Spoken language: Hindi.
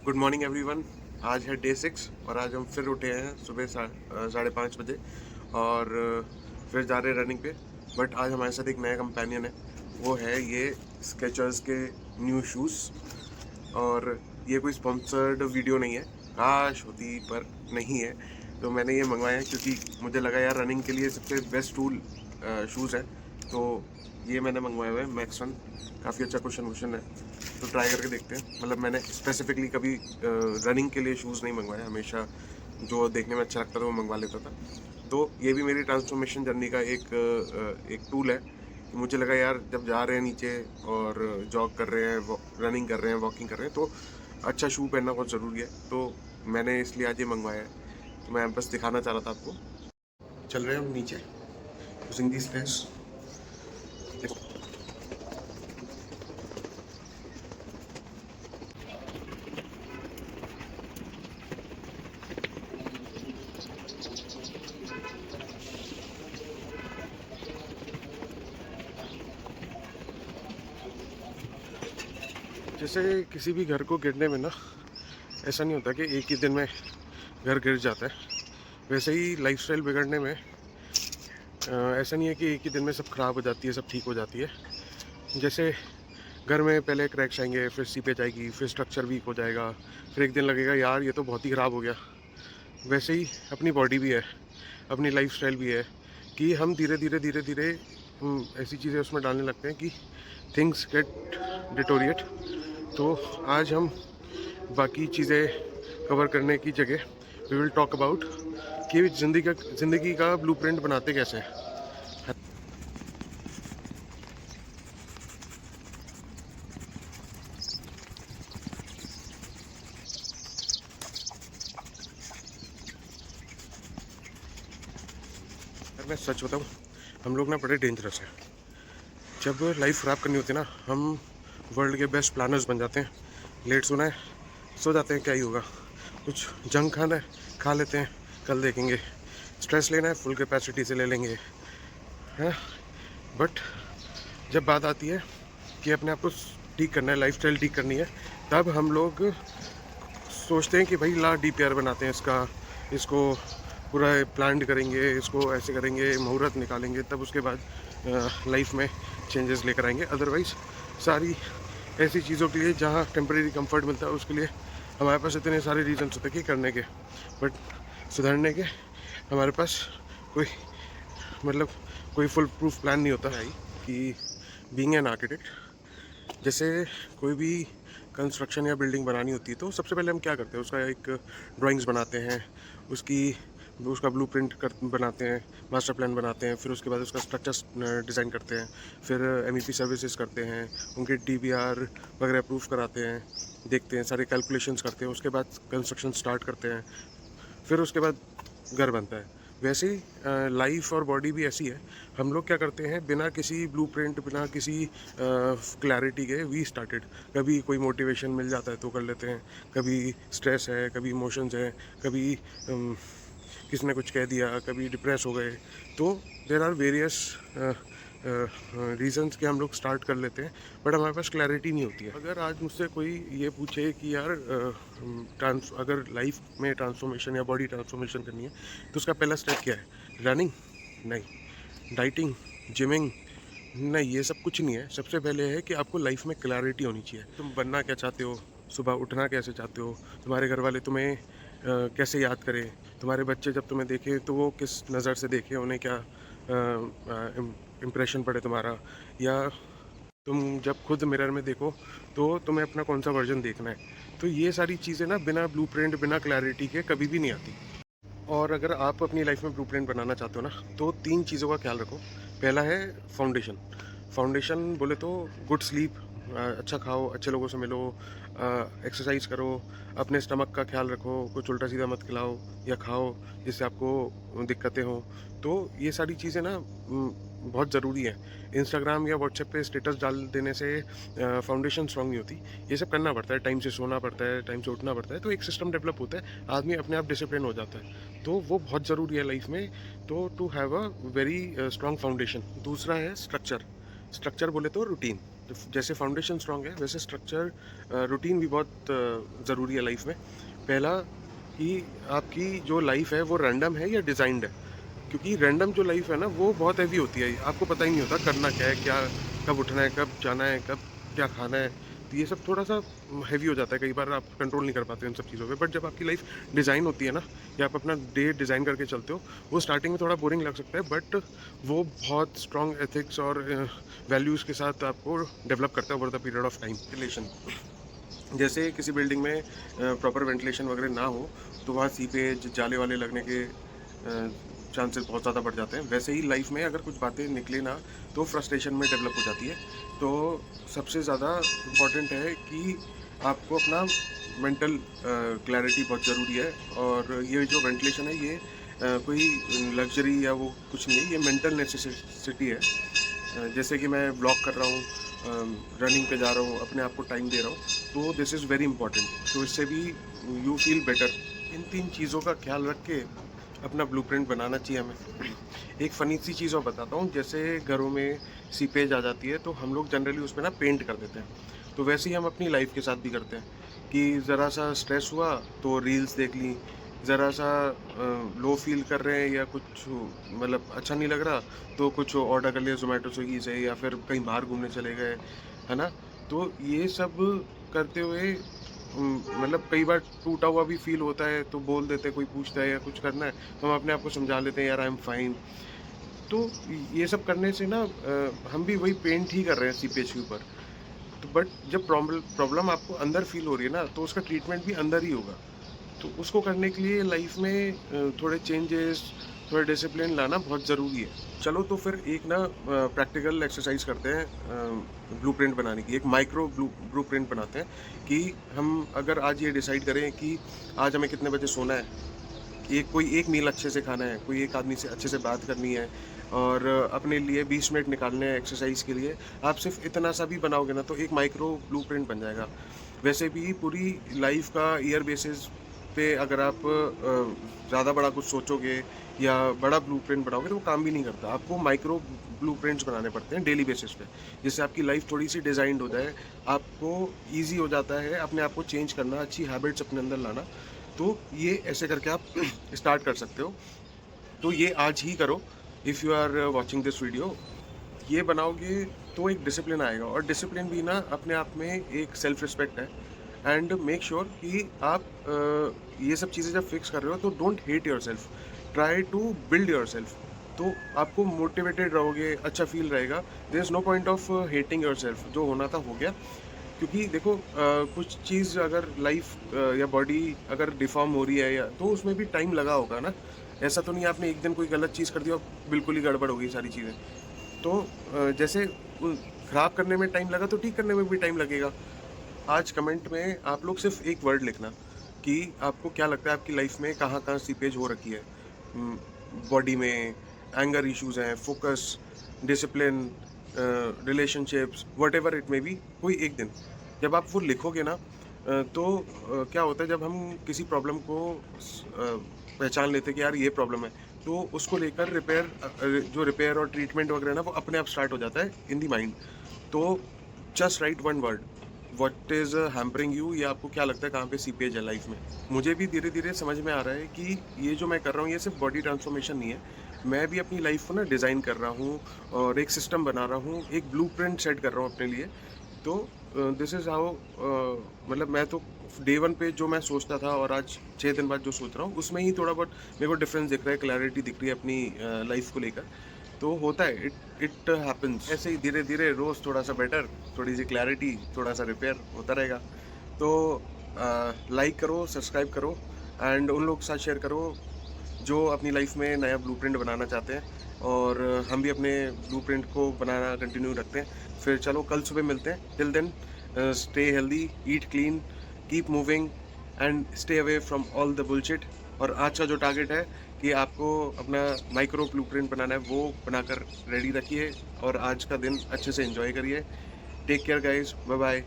Good morning everyone. आज है डे 6 और आज हम फिर उठे हैं सुबह 5:30 बजे और फिर जा रहे हैं रनिंग पे। बट आज हमारे साथ एक नया कंपेनियन है, वो है ये स्केचर्स के न्यू शूज़। और ये कोई स्पॉन्सर्ड वीडियो नहीं है, काश होती पर नहीं है। तो मैंने ये मंगवाया है क्योंकि मुझे लगा यार रनिंग के लिए सबसे बेस्ट टूल शूज़ है। तो ये मैंने मंगवाया हुआ है मैक्स रन। काफ़ी अच्छा क्वेश्चन है, तो ट्राई करके देखते हैं। मतलब मैंने स्पेसिफिकली कभी रनिंग के लिए शूज़ नहीं मंगवाया, हमेशा जो देखने में अच्छा लगता था वो मंगवा लेता था। तो ये भी मेरी ट्रांसफॉर्मेशन जर्नी का एक टूल है। मुझे लगा यार जब जा रहे हैं नीचे और जॉग कर रहे हैं, रनिंग कर रहे हैं, वॉकिंग कर रहे हैं, तो अच्छा शू पहनना बहुत ज़रूरी है। तो मैंने इसलिए आज ये मंगवाया है। तो मैं बस दिखाना चाह रहा था आपको। चल रहे हैं हम नीचे यूजिंग दी स्टेयर्स। जैसे किसी भी घर को गिरने में ना ऐसा नहीं होता कि एक ही दिन में घर गिर जाता है, वैसे ही लाइफस्टाइल बिगड़ने में ऐसा नहीं है कि एक ही दिन में सब ख़राब हो जाती है, सब ठीक हो जाती है। जैसे घर में पहले क्रैक्स आएंगे, फिर सीपेज आएगी, फिर स्ट्रक्चर वीक हो जाएगा, फिर एक दिन लगेगा यार ये तो बहुत ही ख़राब हो गया। वैसे ही अपनी बॉडी भी है, अपनी लाइफस्टाइल भी है कि हम धीरे धीरे ऐसी चीज़ें उसमें डालने लगते हैं कि थिंग्स गेट डिटोरिएट। तो आज हम बाकी चीज़ें कवर करने की जगह वी विल टॉक अबाउट कि ज़िंदगी का ब्लूप्रिंट बनाते कैसे हैं। अगर मैं सच बताऊँ, हम लोग ना बड़े डेंजरस हैं। जब लाइफ ख़राब करनी होती है ना, हम वर्ल्ड के बेस्ट प्लानर्स बन जाते हैं। लेट सोना है, सो जाते हैं, क्या ही होगा। कुछ जंक खाना है, खा लेते हैं, कल देखेंगे। स्ट्रेस लेना है, फुल कैपेसिटी से ले लेंगे, हैं। बट जब बात आती है कि अपने आप को ठीक करना है, लाइफस्टाइल ठीक करनी है, तब हम लोग सोचते हैं कि भाई ला DPR बनाते हैं इसको पूरा प्लान करेंगे, इसको ऐसे करेंगे, मुहूर्त निकालेंगे, तब उसके बाद लाइफ में चेंजेस लेकर आएंगे। अदरवाइज़ सारी ऐसी चीज़ों के लिए जहाँ टेम्परेरी कंफर्ट मिलता है, उसके लिए हमारे पास इतने सारे रीजंस होते हैं कि करने के, बट सुधरने के हमारे पास कोई मतलब कोई फुल प्रूफ प्लान नहीं होता है। कि बीइंग एन आर्किटेक्ट, जैसे कोई भी कंस्ट्रक्शन या बिल्डिंग बनानी होती है तो सबसे पहले हम क्या करते हैं, उसका एक ड्राइंग्स बनाते हैं, उसका ब्लूप्रिंट बनाते हैं, मास्टर प्लान बनाते हैं, फिर उसके बाद उसका स्ट्रक्चर डिज़ाइन करते हैं, फिर MEP सर्विसेज करते हैं, उनके DBR वगैरह अप्रूव कराते हैं, देखते हैं, सारे कैलकुलेशंस करते हैं, उसके बाद कंस्ट्रक्शन स्टार्ट करते हैं, फिर उसके बाद घर बनता है। वैसे ही लाइफ और बॉडी भी ऐसी है। हम लोग क्या करते हैं, बिना किसी ब्लूप्रिंट, बिना किसी क्लैरिटी के वी स्टार्टेड। कभी कोई मोटिवेशन मिल जाता है तो कर लेते हैं, कभी स्ट्रेस है, कभी इमोशंस है, कभी किसी ने कुछ कह दिया, कभी डिप्रेस हो गए। तो देर आर वेरियस रीजंस के हम लोग स्टार्ट कर लेते हैं, बट हमारे पास क्लैरिटी नहीं होती है। अगर आज मुझसे कोई ये पूछे कि यार अगर लाइफ में ट्रांसफॉर्मेशन या बॉडी ट्रांसफॉर्मेशन करनी है तो उसका पहला स्टेप क्या है? रनिंग? नहीं। डाइटिंग? जिमिंग? नहीं, ये सब कुछ नहीं है। सबसे पहले है कि आपको लाइफ में क्लैरिटी होनी चाहिए। तुम बनना क्या चाहते हो, सुबह उठना कैसे चाहते हो, तुम्हारे घर वाले तुम्हें कैसे याद करें, तुम्हारे बच्चे जब तुम्हें देखें तो वो किस नज़र से देखें, उन्हें क्या इम्प्रेशन पड़े तुम्हारा, या तुम जब खुद मिरर में देखो तो तुम्हें अपना कौन सा वर्जन देखना है। तो ये सारी चीज़ें ना बिना ब्लूप्रिंट, बिना क्लैरिटी के कभी भी नहीं आती। और अगर आप अपनी लाइफ में ब्लूप्रिंट बनाना चाहते हो ना, तो 3 चीज़ों का ख्याल रखो। पहला है फाउंडेशन। फाउंडेशन बोले तो गुड स्लीप, अच्छा खाओ, अच्छे लोगों से मिलो, एक्सरसाइज करो, अपने स्टमक का ख्याल रखो, कुछ उल्टा सीधा मत खिलाओ या खाओ जिससे आपको दिक्कतें हों। तो ये सारी चीज़ें ना बहुत ज़रूरी है। इंस्टाग्राम या व्हाट्सएप पे स्टेटस डाल देने से फाउंडेशन स्ट्रांग नहीं होती। ये सब करना पड़ता है, टाइम से सोना पड़ता है, टाइम से उठना पड़ता है, तो एक सिस्टम डेवलप होता है, आदमी अपने आप डिसिप्लिन हो जाता है। तो वो बहुत ज़रूरी है लाइफ में, तो to have a very strong foundation. दूसरा है स्ट्रक्चर। स्ट्रक्चर बोले तो रूटीन। जैसे फाउंडेशन स्ट्रांग है वैसे स्ट्रक्चर रूटीन भी बहुत ज़रूरी है लाइफ में। पहला कि आपकी जो लाइफ है वो रैंडम है या डिज़ाइंड है, क्योंकि रैंडम जो लाइफ है ना वो बहुत हैवी होती है, आपको पता ही नहीं होता करना क्या है, क्या कब उठना है, कब जाना है, कब क्या खाना है। तो ये सब थोड़ा सा हैवी हो जाता है, कई बार आप कंट्रोल नहीं कर पाते इन सब चीज़ों पे। बट जब आपकी लाइफ डिज़ाइन होती है ना, या आप अपना डे डिज़ाइन करके चलते हो, वो स्टार्टिंग में थोड़ा बोरिंग लग सकता है, बट वो बहुत स्ट्रॉन्ग एथिक्स और वैल्यूज़ के साथ आपको डेवलप करता है over the period of time. Relation, जैसे किसी बिल्डिंग में प्रॉपर वेंटिलेशन वगैरह ना हो तो वहाँ सीपेज जाले वाले लगने के चांसेस बहुत ज़्यादा बढ़ जाते हैं। वैसे ही लाइफ में अगर कुछ बातें निकले ना तो फ्रस्ट्रेशन में डेवलप हो जाती है। तो सबसे ज़्यादा इम्पॉर्टेंट है कि आपको अपना मेंटल क्लैरिटी बहुत ज़रूरी है। और ये जो वेंटिलेशन है ये कोई लग्जरी या वो कुछ नहीं है, ये मेंटल नेसेसिटी है। जैसे कि मैं व्लॉग कर रहा हूँ, रनिंग पे जा रहा हूँ, अपने आप को टाइम दे रहा हूँ, तो दिस इज़ वेरी इंपॉर्टेंट। तो इससे भी यू फील बेटर। इन 3 चीज़ों का ख्याल रख के अपना ब्लूप्रिंट बनाना चाहिए हमें। एक फ़नी सी चीज़ और बताता हूँ, जैसे घरों में सीपेज आ जाती है तो हम लोग जनरली उस पे ना पेंट कर देते हैं। तो वैसे ही हम अपनी लाइफ के साथ भी करते हैं कि ज़रा सा स्ट्रेस हुआ तो रील्स देख ली, ज़रा सा लो फील कर रहे हैं या कुछ मतलब अच्छा नहीं लग रहा तो कुछ ऑर्डर कर लिया ज़ोमैटो स्विगी से, या फिर कहीं बाहर घूमने चले गए, है ना? तो ये सब करते हुए मतलब कई बार टूटा हुआ भी फ़ील होता है तो बोल देते हैं, कोई पूछता है या कुछ करना है तो हम अपने आप को समझा लेते हैं, यार आई एम फाइन। तो ये सब करने से ना हम भी वही पेंट ही कर रहे हैं सीपेज के ऊपर। तो बट जब प्रॉब्लम आपको अंदर फ़ील हो रही है ना तो उसका ट्रीटमेंट भी अंदर ही होगा। तो उसको करने के लिए लाइफ में थोड़े चेंजेस, थोड़ा डिसिप्लिन लाना बहुत ज़रूरी है। चलो तो फिर एक ना प्रैक्टिकल एक्सरसाइज करते हैं ब्लूप्रिंट बनाने की। एक माइक्रो ब्लूप्रिंट बनाते हैं कि हम अगर आज ये डिसाइड करें कि आज हमें कितने बजे सोना है, कोई एक मील अच्छे से खाना है, कोई एक आदमी से अच्छे से बात करनी है, और अपने लिए 20 मिनट निकालने हैं एक्सरसाइज के लिए। आप सिर्फ इतना सा भी बनाओगे ना तो एक माइक्रो ब्लूप्रिंट बन जाएगा। वैसे भी पूरी लाइफ का ईयर बेसिस पे अगर आप ज़्यादा बड़ा कुछ सोचोगे या बड़ा ब्लूप्रिंट बनाओगे तो वो काम भी नहीं करता। आपको माइक्रो ब्लूप्रिंट्स बनाने पड़ते हैं डेली बेसिस पे, जिससे आपकी लाइफ थोड़ी सी डिज़ाइंड हो जाए। आपको ईज़ी हो जाता है अपने आप को चेंज करना, अच्छी हैबिट्स अपने अंदर लाना। तो ये ऐसे करके आप स्टार्ट कर सकते हो। तो ये आज ही करो। If you are watching this video, ये बनाओगे तो एक डिसिप्लिन आएगा, और डिसिप्लिन भी ना अपने आप में एक सेल्फ रिस्पेक्ट है। एंड मेक श्योर कि आप ये सब चीज़ें जब फिक्स कर रहे हो तो don't hate yourself, try to build yourself. तो आपको मोटिवेटेड रहोगे, अच्छा फील रहेगा। There is no point of hating yourself, जो होना था हो गया। क्योंकि देखो कुछ चीज़ अगर लाइफ या बॉडी अगर डिफ़ॉर्म हो रही है या तो उसमें भी टाइम लगा होगा ना। ऐसा तो नहीं आपने एक दिन कोई गलत चीज़ कर दी और बिल्कुल ही गड़बड़ हो गई सारी चीज़ें। तो जैसे ख़राब करने में टाइम लगा तो ठीक करने में भी टाइम लगेगा। आज कमेंट में आप लोग सिर्फ एक वर्ड लिखना कि आपको क्या लगता है आपकी लाइफ में कहाँ-कहाँ सीपेज हो रखी है। बॉडी में एंगर इश्यूज़ हैं, focus, discipline, relationships, whatever it may be. कोई एक दिन जब आप वो लिखोगे ना तो क्या होता है जब हम किसी प्रॉब्लम को पहचान लेते हैं कि यार ये प्रॉब्लम है, तो उसको लेकर जो रिपेयर और ट्रीटमेंट वगैरह है ना वो अपने आप स्टार्ट हो जाता है इन दी माइंड। तो just right one word, what is hampering you, या आपको क्या लगता है कहाँ पे सीपेज है लाइफ में। मुझे भी धीरे धीरे समझ में आ रहा है कि ये जो मैं कर रहा हूँ ये सिर्फ बॉडी ट्रांसफॉर्मेशन नहीं है, मैं भी अपनी लाइफ को ना डिज़ाइन कर रहा हूँ और एक सिस्टम बना रहा हूँ, एक ब्लूप्रिंट सेट कर रहा हूँ अपने लिए। तो दिस इज़ हाउ, मतलब मैं तो डे वन पे जो मैं सोचता था और आज 6 दिन बाद जो सोच रहा हूँ उसमें ही थोड़ा बहुत मेरे को डिफरेंस दिख रहा है, क्लैरिटी दिख रही है अपनी लाइफ को लेकर। तो होता है, इट इट हैपेंस ऐसे ही धीरे धीरे, रोज़ थोड़ा सा बेटर, थोड़ी सी क्लैरिटी, थोड़ा सा रिपेयर होता रहेगा। तो लाइक करो, सब्सक्राइब करो, एंड उन लोग के साथ शेयर करो जो अपनी लाइफ में नया ब्लूप्रिंट बनाना चाहते हैं, और हम भी अपने ब्लूप्रिंट को बनाना कंटिन्यू रखते हैं। फिर चलो कल सुबह मिलते हैं। Till then stay healthy, eat clean, keep moving and stay away from all the bullshit. और आज का जो टारगेट है कि आपको अपना माइक्रो ब्लूप्रिंट बनाना है वो बनाकर रेडी रखिए, और आज का दिन अच्छे से एंजॉय करिए। Take care guys, bye bye.